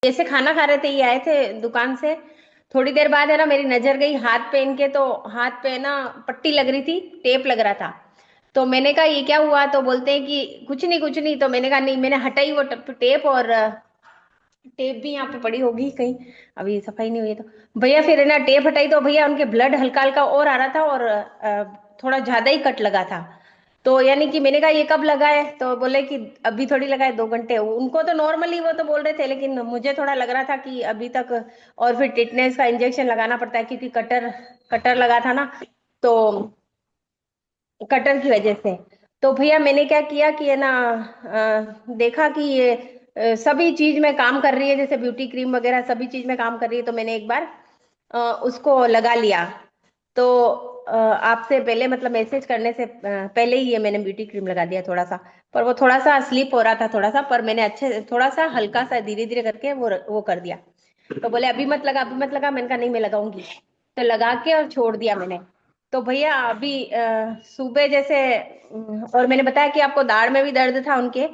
जैसे खाना खा रहे थे, ये आए थे दुकान से। थोड़ी देर बाद है ना मेरी नजर गई हाथ पे इनके, तो हाथ पे ना पट्टी लग रही थी, टेप लग रहा था। तो मैंने कहा ये क्या हुआ, तो बोलते हैं कि कुछ नहीं कुछ नहीं। तो मैंने कहा नहीं, मैंने हटाई वो टेप, और टेप भी यहाँ पे पड़ी होगी कहीं, अभी सफाई नहीं हुई है तो। भैया फिर है ना टेप हटाई तो भैया उनके ब्लड हल्का हल्का और आ रहा था, और थोड़ा ज्यादा ही कट लगा था। तो यानी कि मैंने कहा ये कब लगा है, तो बोले कि अभी थोड़ी लगा है, 2 घंटे। उनको तो नॉर्मली वो तो बोल रहे थे, लेकिन मुझे थोड़ा लग रहा था कि अभी तक। और फिर टिटनेस का इंजेक्शन लगाना पड़ता है, क्योंकि कटर कटर लगा था ना, तो कटर की वजह से। तो भैया मैंने क्या किया कि है ना, देखा कि ये सभी चीज में काम कर रही है, जैसे ब्यूटी क्रीम वगैरह सभी चीज में काम कर रही है, तो मैंने एक बार उसको लगा लिया। तो आपसे पहले मतलब मैसेज करने से पहले ही ये मैंने ब्यूटी क्रीम लगा दिया थोड़ा सा। पर वो थोड़ा सा स्लिप हो रहा था थोड़ा सा, पर मैंने अच्छे थोड़ा सा हल्का सा धीरे धीरे करके वो कर दिया। तो बोले अभी मत लगा अभी मत लगा, मैंने कहा नहीं मैं लगाऊंगी। तो लगा के और छोड़ दिया मैंने। तो भैया अभी सुबह जैसे और मैंने बताया कि आपको दाढ़ में भी दर्द था उनके।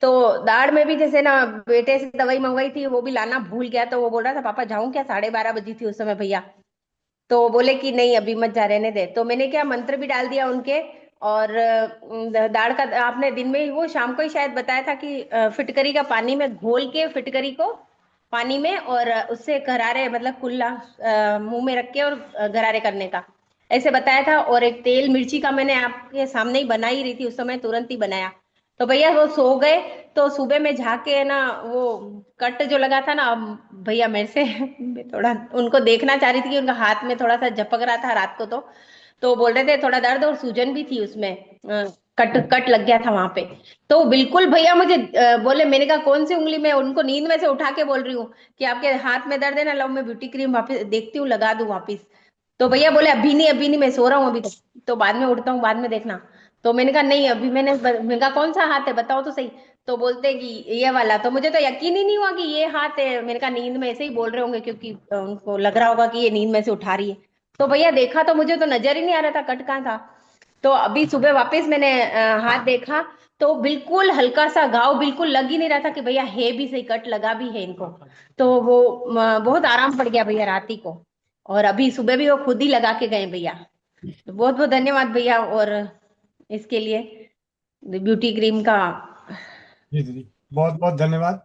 तो दाढ़ में भी जैसे ना बेटे से दवाई मंगवाई थी, वो भी लाना भूल गया, तो वो बोल रहा था पापा जाऊं क्या, 12:30 बजी थी उस समय भैया। तो बोले कि नहीं अभी मत जा, रहने दे। तो मैंने क्या मंत्र भी डाल दिया उनके। और दाढ़ का आपने दिन में ही वो शाम को ही शायद बताया था कि फिटकरी का पानी में घोल के, फिटकरी को पानी में, और उससे गरारे मतलब कुल्ला मुंह में रख के, और गरारे करने का ऐसे बताया था। और एक तेल मिर्ची का मैंने आपके सामने ही बना ही रही थी उस समय, तुरंत ही बनाया। तो भैया वो सो गए। तो सुबह में झाके ना वो कट जो लगा था ना, अब भैया मेरे से मैं थोड़ा उनको देखना चाह रही थी कि उनका हाथ में थोड़ा सा झपक रहा था रात को। तो बोल रहे थे थोड़ा दर्द और सूजन भी थी उसमें, कट कट लग गया था वहां पे। तो बिल्कुल भैया मुझे बोले, मैंने कहा कौन सी उंगली में, उनको नींद में से उठा के बोल रही हूँ कि आपके हाथ में दर्द है ना, लो मैं ब्यूटी क्रीम वापस देखती हूँ लगा दूं वापिस। तो भैया बोले अभी नहीं मैं सो रहा हूँ अभी तो बाद में उठता हूँ, बाद में देखना। तो मैंने कहा नहीं अभी मैंने कहा कौन सा हाथ है बताओ तो सही। तो बोलते हैं कि ये वाला। तो मुझे तो यकीन ही नहीं हुआ कि ये हाथ है। मैंने कहा नींद में ऐसे ही बोल रहे होंगे, क्योंकि उनको लग रहा होगा कि ये नींद में से उठा रही है। तो भैया देखा तो मुझे तो नजर ही नहीं आ रहा था कट कहाँ था। तो अभी सुबह वापस मैंने हाथ देखा, तो बिल्कुल हल्का सा घाव, बिल्कुल लग ही नहीं रहा था कि भैया है भी सही, कट लगा भी है इनको। तो वो बहुत आराम पड़ गया भैया रात ही को। और अभी सुबह भी वो खुद ही लगा के गए भैया। तो बहुत बहुत धन्यवाद भैया, और इसके लिए ब्यूटी क्रीम का। जी दीदी, बहुत बहुत धन्यवाद।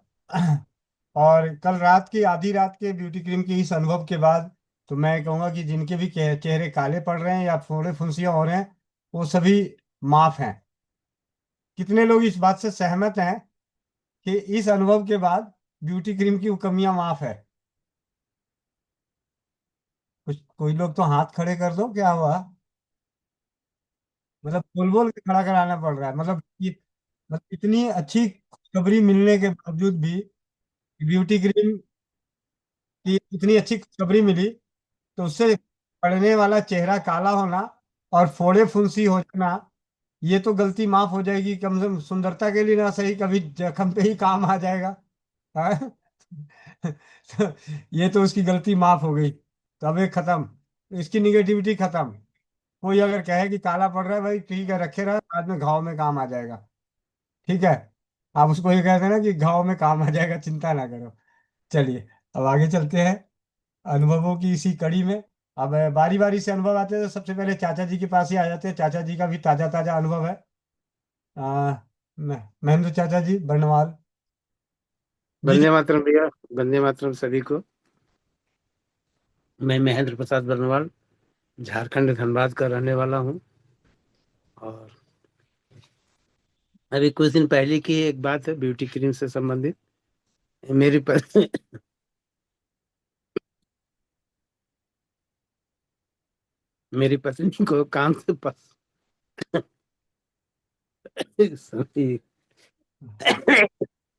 और कल रात की आधी रात के ब्यूटी क्रीम के इस अनुभव के बाद तो मैं कहूँगा कि जिनके भी चेहरे काले पड़ रहे हैं या फोड़े फुंसियां हो रहे हैं, वो सभी माफ हैं। कितने लोग इस बात से सहमत हैं कि इस अनुभव के बाद ब्यूटी क्रीम की कमियां माफ है? कुछ कोई लोग तो हाथ खड़े कर दो, क्या हुआ? मतलब बोल बोल के खड़ा कराना पड़ रहा है, मतलब ये, मतलब इतनी अच्छी खुशखबरी मिलने के बावजूद भी ब्यूटी क्रीम की इतनी अच्छी खुशखबरी मिली, तो उससे पड़ने वाला चेहरा काला होना और फोड़े फुंसी हो जाना, ये तो गलती माफ हो जाएगी। कम से कम सुंदरता के लिए ना सही, कभी जख्म पे ही काम आ जाएगा। हाँ? तो ये तो उसकी गलती माफ हो गई, तो अब ये खत्म, इसकी निगेटिविटी खत्म। कोई अगर कहे कि काला पड़ रहा है, भाई ठीक है रखे रहा, बाद में घाव में काम आ जाएगा। ठीक है, आप उसको ये कहते हैं ना कि घाव में काम आ जाएगा, चिंता ना करो। चलिए, अब आगे चलते हैं अनुभवों की इसी कड़ी में। अब बारी बारी से अनुभव आते हैं, तो सबसे पहले चाचा जी के पास ही आ जाते हैं। चाचा जी का भी ताजा ताजा अनुभव है। महेंद्र चाचा जी बर्नवाल। जी जी। वंदे मातरम भैया। वंदे मातरम सभी को। मैं महेंद्र प्रसाद बर्नवाल, झारखंड धनबाद का रहने वाला हूँ। और अभी कुछ दिन पहले की एक बात है ब्यूटी क्रीम से संबंधित। मेरी पत्नी मेरी पत्नी को काम से पास सॉरी।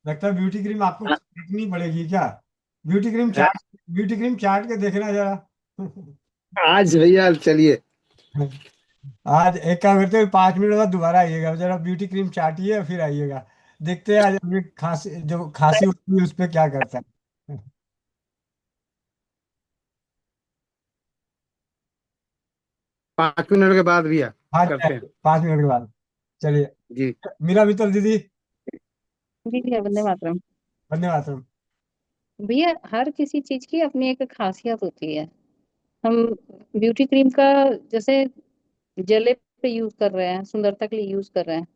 लगता है ब्यूटी क्रीम आपको चाटनी पड़ेगी क्या? ब्यूटी क्रीम चाट, ब्यूटी क्रीम चाट के देखना जरा। आज भैया चलिए। आज एक काम करते हैं, 5 मिनट बाद दोबारा आइएगा, जरा ब्यूटी क्रीम चाटिए फिर आइएगा। देखते हैं आज अभी खांसी, जो खांसी होती है उस पर क्या करता है। 5 मिनट के बाद भैया हाँ जी, करते हैं। 5 मिनट के बाद। चलिए, जी। 。 मीरा मित्तल दीदी, जी जी वंदे मातरम। 。 जी। धन्यवाद। भैया हर किसी चीज की अपनी एक खासियत होती है। हम ब्यूटी क्रीम का जैसे जले पे यूज कर रहे हैं, सुंदरता के लिए यूज कर रहे हैं,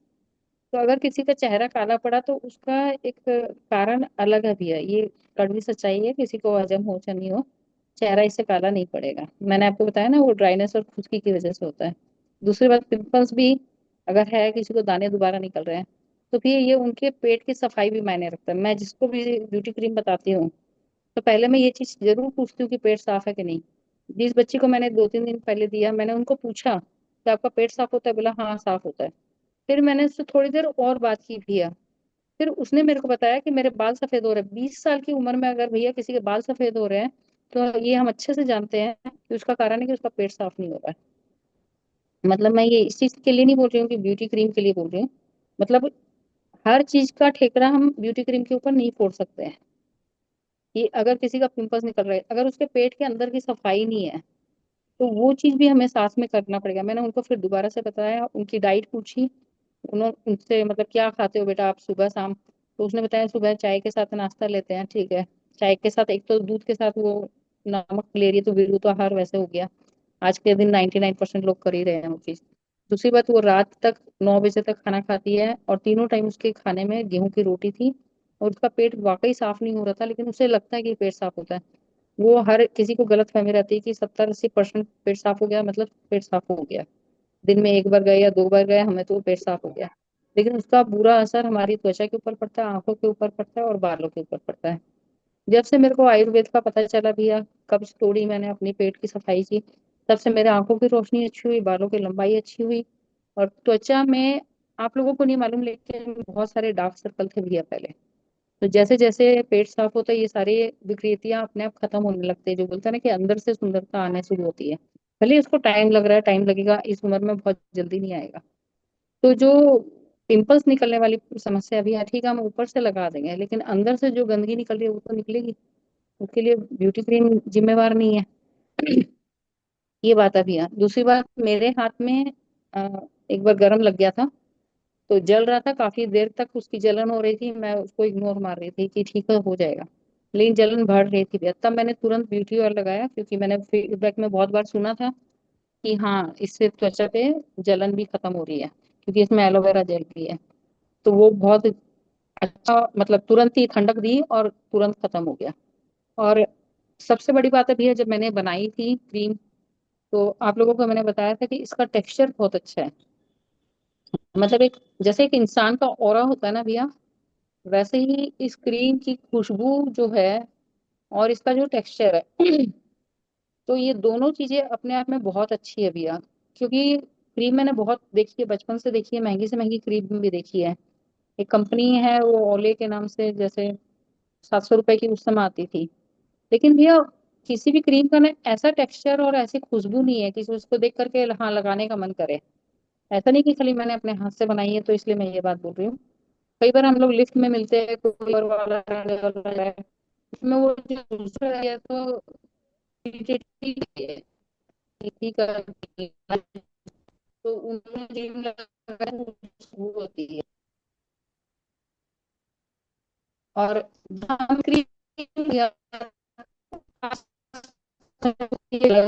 तो अगर किसी का चेहरा काला पड़ा तो उसका एक कारण अलग है भैया। ये कड़वी सच्चाई है, किसी को हजम हो चाहे नहीं हो, चेहरा इससे काला नहीं पड़ेगा। मैंने आपको बताया ना, वो ड्राइनेस और खुजली की वजह से होता है। दूसरी बात, पिंपल्स भी अगर है, किसी को दाने दोबारा निकल रहे हैं, तो फिर ये उनके पेट की सफाई भी मायने रखता है। मैं जिसको भी ब्यूटी क्रीम बताती हूँ, तो पहले मैं ये चीज जरूर पूछती हूँ कि पेट साफ है कि नहीं। जिस बच्ची को मैंने 2-3 दिन पहले दिया, मैंने उनको पूछा कि आपका पेट साफ होता है, बोला हाँ साफ होता है। फिर मैंने उससे थोड़ी देर और बात की भैया, फिर उसने मेरे को बताया कि मेरे बाल सफेद हो रहे हैं। 20 साल की उम्र में अगर भैया किसी के बाल सफेद हो रहे हैं, तो ये हम अच्छे से जानते हैं कि उसका कारण है कि उसका पेट साफ नहीं हो रहा है। मतलब मैं ये इस चीज के लिए नहीं बोल रही हूँ कि ब्यूटी क्रीम के लिए बोल रही हूँ, मतलब हर चीज का ठेकरा हम ब्यूटी क्रीम के ऊपर नहीं फोड़ सकते हैं। कि अगर किसी का पिंपल्स निकल रहा है, अगर उसके पेट के अंदर की सफाई नहीं है, तो वो चीज भी हमें साथ में करना पड़ेगा। मैंने उनको फिर दोबारा से बताया, उनकी डाइट पूछी। उन्होंने उनसे मतलब क्या खाते हो बेटा आप सुबह शाम, तो उसने बताया सुबह चाय के साथ नाश्ता लेते हैं, ठीक है। चाय के साथ एक तो दूध के साथ वो नमक ले रही है, तो विरुद्ध आहार वैसे हो गया। आज के दिन 99% लोग कर ही रहे हैं वो चीज। दूसरी बात, वो रात तक 9 बजे तक खाना खाती है, और तीनों टाइम उसके खाने में गेहूं की रोटी थी। और उसका पेट वाकई साफ नहीं हो रहा था, लेकिन उसे लगता है कि पेट साफ होता है। वो हर किसी को गलत फहमी रहती है कि 70-80% पेट साफ हो गया मतलब पेट साफ हो गया। दिन में एक बार गए या 2 बार गए, हमें तो पेट साफ हो गया। लेकिन उसका बुरा असर हमारी त्वचा के ऊपर पड़ता है, आंखों के ऊपर पड़ता है, और बालों के ऊपर पड़ता है। जब से मेरे को आयुर्वेद का पता चला भैया, कब्ज तोड़ी मैंने, अपनी पेट की सफाई की, तब से मेरे आंखों की रोशनी अच्छी हुई, बालों की लंबाई अच्छी हुई। और त्वचा में, आप लोगों को नहीं मालूम, लेकिन बहुत सारे डार्क सर्कल थे भैया पहले। तो जैसे जैसे पेट साफ होता है, ये सारी विकृतियां अपने आप खत्म होने लगती है। जो बोलते हैं ना कि अंदर से सुंदरता आने शुरू होती है। भले उसको टाइम लग रहा है, टाइम लगेगा, इस उम्र में बहुत जल्दी नहीं आएगा। तो जो पिंपल्स निकलने वाली समस्या भी है, ठीक है, हम ऊपर से लगा देंगे, लेकिन अंदर से जो गंदगी निकल रही है वो तो निकलेगी। उसके लिए ब्यूटी क्रीम जिम्मेवार नहीं है। ये बात अभी है। दूसरी बात, मेरे हाथ में एक बार गर्म लग गया था, तो जल रहा था, काफी देर तक उसकी जलन हो रही थी। मैं उसको इग्नोर मार रही थी कि ठीक है हो जाएगा, लेकिन जलन बढ़ रही थी भैया। तब मैंने तुरंत ब्यूटी ऑयल लगाया, क्योंकि मैंने फीडबैक में बहुत बार सुना था कि हाँ इससे त्वचा पे जलन भी खत्म हो रही है, क्योंकि इसमें एलोवेरा जेल भी है। तो वो बहुत अच्छा, मतलब तुरंत ही ठंडक दी और तुरंत खत्म हो गया। और सबसे बड़ी बात अभी है, जब मैंने बनाई थी क्रीम, तो आप लोगों को मैंने बताया था कि इसका टेक्सचर बहुत अच्छा है। मतलब एक, जैसे एक इंसान का ऑरा होता है ना भैया, वैसे ही इस क्रीम की खुशबू जो है, और इसका जो टेक्सचर है, तो ये दोनों चीजें अपने आप में बहुत अच्छी है भैया। क्योंकि क्रीम मैंने बहुत देखी है, बचपन से देखी है, महंगी से महंगी क्रीम भी देखी है। एक कंपनी है वो ओले के नाम से, जैसे 700 रुपए की उस समय आती थी। लेकिन भैया किसी भी क्रीम का ना ऐसा टेक्सचर और ऐसी खुशबू नहीं है कि उसको देख करके हाँ लगाने का मन करे। ऐसा नहीं कि खाली मैंने अपने हाथ से बनाई है तो इसलिए मैं ये बात बोल रही हूँ। कई बार हम लोग लिफ्ट में मिलते हैं, कोई और वाला है, उसमें वो जो दूसरा है तो irritating है, ठीक है, तो उन्होंने क्रीम लगाया तो खुशबू होती है। और जहाँ क्रीम